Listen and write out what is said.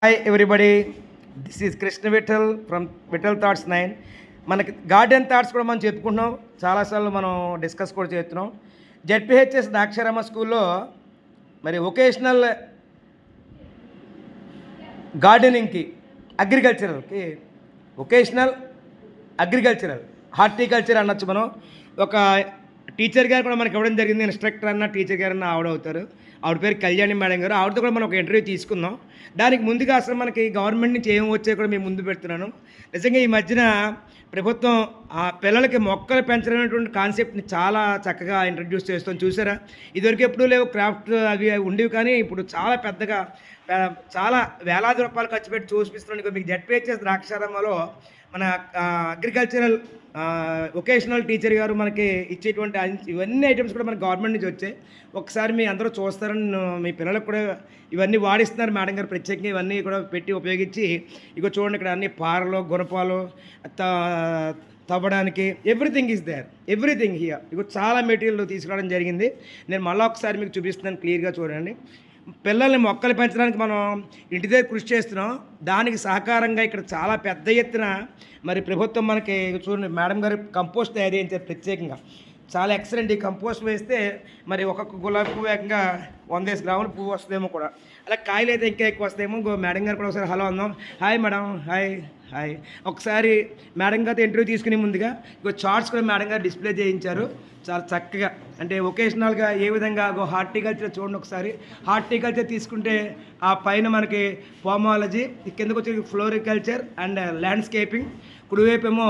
Hi everybody, this is Krishna Vithal from Vithal thoughts 9. మనకి garden thoughts కూడా మనం చెప్పుకుంటున్నాం, చాలాసార్లు మనం డిస్కస్ కూడా చేస్తున్నాం. జెడ్పిహెచ్ఎస్ ద్రాక్షారామ స్కూల్లో మరి వొకేషనల్ గార్డెనింగ్కి అగ్రికల్చరల్కి వొకేషనల్ అగ్రికల్చరల్ హార్టికల్చర్ అనొచ్చు. మనం ఒక టీచర్ గారు కూడా మనకి ఇవ్వడం జరిగింది. ఇన్స్ట్రక్టర్ అన్న టీచర్ గారు అన్న ఆవిడ అవుతారు. ఆవిడ పేరు కళ్యాణి మేడం గారు. ఆవిడతో కూడా మనం ఒక ఇంటర్వ్యూ తీసుకుందాం. దానికి ముందుగా అసలు మనకి గవర్నమెంట్ నుంచి ఏం వచ్చాయో కూడా మేము ముందు పెడుతున్నాను. నిజంగా ఈ మధ్యన ప్రభుత్వం ఆ పిల్లలకి మొక్కలు పెంచడం కాన్సెప్ట్ని చాలా చక్కగా ఇంట్రడ్యూస్ చేస్తాం. చూసారా, ఇదివరకు ఎప్పుడూ లేవు, క్రాఫ్ట్ అవి ఉండేవి. కానీ ఇప్పుడు చాలా పెద్దగా చాలా వేలాది రూపాయలు ఖర్చు పెట్టి చూపిస్తున్నాను. మీకు జెడ్పిహెచ్ఎస్ ద్రాక్షారామలో మన అగ్రికల్చరల్ వొకేషనల్ టీచర్ గారు మనకి ఇచ్చేటువంటి ఇవన్నీ ఐటమ్స్ కూడా మన గవర్నమెంట్ నుంచి వచ్చాయి. ఒకసారి మీ అందరూ చూస్తారని, మీ పిల్లలకు కూడా ఇవన్నీ వాడిస్తున్నారు మేడం గారు ప్రత్యేకంగా. ఇవన్నీ కూడా పెట్టి ఉపయోగించి ఇగో చూడండి, ఇక్కడ అన్ని పారలు, గుణపాలు తవ్వడానికి everything is there, everything here. ఇగో చాలా మెటీరియల్ తీసుకురావడం జరిగింది. నేను మళ్ళీ ఒకసారి మీకు చూపిస్తున్నాను, క్లియర్గా చూడండి. పిల్లల్ని మొక్కలు పెంచడానికి మనం ఇంటి దగ్గర కృషి చేస్తున్నాం. దానికి సహకారంగా ఇక్కడ చాలా పెద్ద ఎత్తున మరి ప్రభుత్వం మనకి చూడండి, మేడం గారు కంపోస్ట్ తయారు చేయించారు ప్రత్యేకంగా. చాలా ఎక్సలెంట్. ఈ కంపోస్ట్ వేస్తే మరి ఒక్కొక్క గులాబీ పువ్వు ఏకంగా 100 గ్రాముల పువ్వు వస్తుందేమో కూడా. అలా కాయలు అయితే ఇంకా ఎక్కువ వస్తాయేమో. మేడం గారు కూడా ఒకసారి హలో అందాం. Hi madam. Hi hi. ఒకసారి మేడం గారితో ఇంటర్వ్యూ తీసుకునే ముందుగా ఇంకో చార్ట్స్ కూడా మేడం గారు డిస్ప్లే చేయించారు చాలా చక్కగా. అంటే వొకేషనల్గా ఏ విధంగా హార్టికల్చర్ చూడండి ఒకసారి. హార్టికల్చర్ తీసుకుంటే ఆ పైన మనకి పోమాలజీ, కిందకు వచ్చి ఫ్లోరికల్చర్ అండ్ ల్యాండ్స్కేపింగ్, కుడివైపు ఏమో